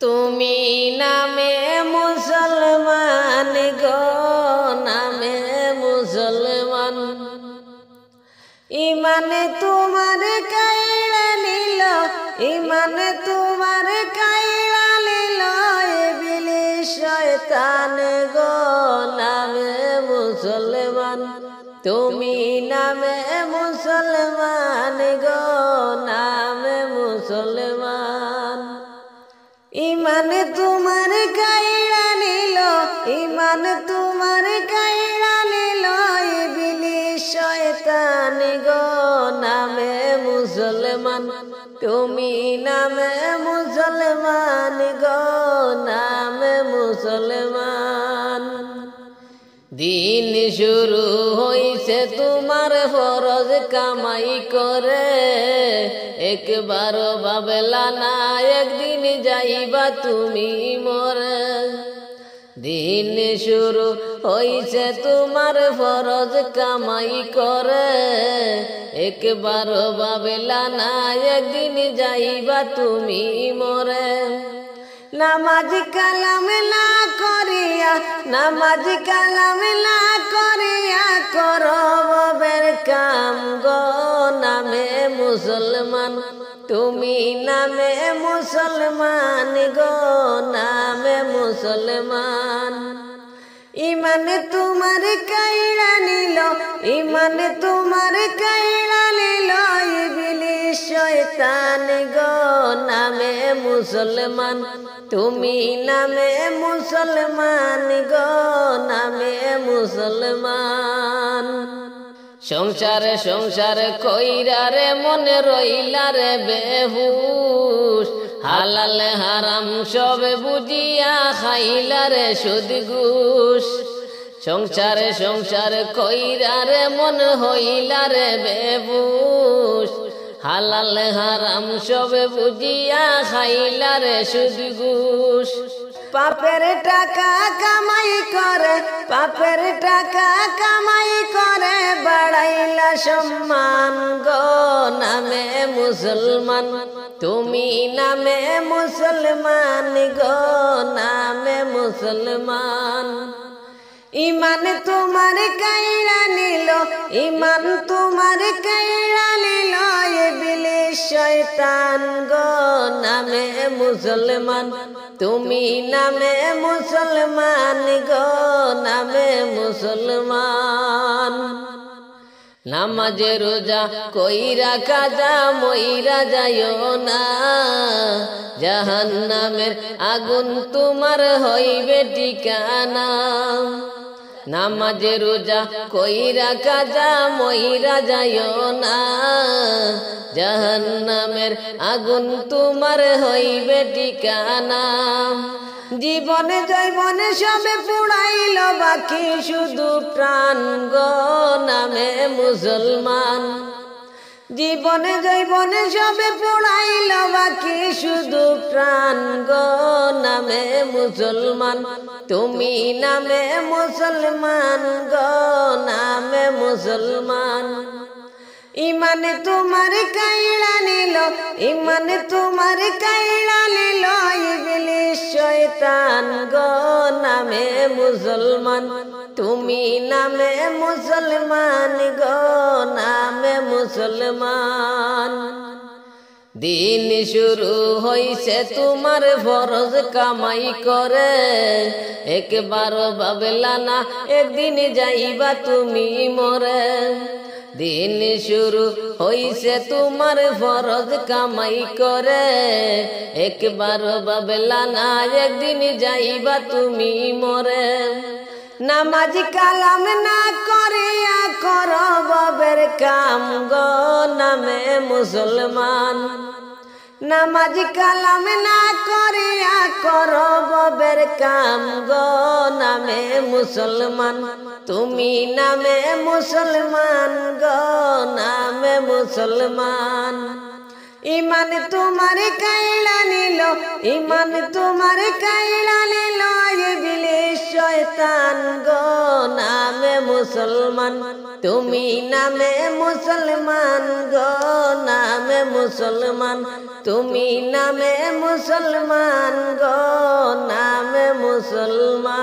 তুমি নামে মুসলমান গো, নামে মুসলমান। ইমানে তোমার কাইড়া নিল, ইমানে তোমার কাইড়া নিল ইবলিস শয়তান গো, নামে মুসলমান। তুমি নামে মুসলমান গো, নামে মুসলমান। ইমানে তোমার কাইড়া নিল, ইমান তোমার কাইড়া নিল ইবলিস শয়তান গো, নামে মুসলমান। তুমি নামে মুসলমান গো, নামে মুসলমান। দিন শুরু হইছে তোমার ফরজ কামাই করে, একবারও ভাবলা না একদিন যাইবা তুমি মরে। দিন শুরু হইছে তোমার ফরজ কামাই করে, একবারও ভাবলা না একদিন যাইবা তুমি মরে। নামাজ কালাম না করিয়া, নামাজ কালাম না করিয়া করো ববের কাম গো, নামে মুসলমান। তুমি নামে মুসলমান গো, নামে মুসলমান। ইমান তোমার কাইড়া নিল, ইমান তোমার কাইড়া নিল ইবলিস শয়তান গো, নামে মুসলমান। তুমি নামে মুসলমান গো, নামে মুসলমান। সংসারে সংসারে কইরা রে মনে রইলা রে বেহুশ, হালাল হারাম সবে বুঝিয়া খাইলা রে সুদ ঘুষ। সংসারে সংসারে কইরা রে মন হইলা রে বেহুশ, হালাল হারাম সবে বুঝিয়া খাইলা রে সুদ ঘুষ। পাপের টাকা কামাই করে, পাপের টাকা কামাই করে বাড়াইলা সম্মান গো, নামে মুসলমান। তুমি নামে মুসলমান গো, নামে মুসলমান। ইমান তোমার কাইড়া নিল, ইমান তোমার কাইড়া নিল ইবলিস শয়তান গো, নামে মুসলমান। তুমি নামে মুসলমান গো, নামে মুসলমান। নামাজে রোজা কইরা কাজা মইরা যাইও না, জাহান্নামের আগুন তোমার হইবে ঠিকানা। নামাজে রোজা কইরা কাজা মইরা যাইও না, জাহান্নামের আগুন তোমার হইবে ঠিকানা। জীবনে জৈবনে সবে পুড়াইল বাকি শুধু প্রাণ গো, নামে মুসলমান। জীবনে জৈবনে সবে পুড়াইল বাকি শুধু প্রাণ গো, নামে মুসলমান। তুমি নামে মুসলমান গো, নামে মুসলমান। ইমানে তোমার কাইড়া নিল, ইমানে তোমার কাইড়া নিল ইবলিস শয়তান গো, নামে মুসলমান। তুমি নামে মুসলমান গো, নামে মুসলমান। দিন শুরু হইছে তোমার ফরজ কামাই করে, একবারও ভাবলা না একদিন যাইবা তুমি মরে। দিন শুরু হইছে তোমার ফরজ কামাই করে, একবারও ভাবলা না একদিন যাইবা তুমি মরে। নামাজ কালাম না করিয়া করো ববের কাম গো, নামে মুসলমান। নামাজ কালাম না করিয়া করো ববের কাম গো, নামে মুসলমান। তুমি নামে মুসলমান গো, নামে মুসলমান। ইমান তোমার কাইড়া নিল, ইমান তোমার কাইড়া নিল ইবলিস শয়তান গো, নামে মুসলমান। তুমি নামে মুসলমান গো, নামে মুসলমান। তুমি নামে মুসলমান গো, মুসলমান।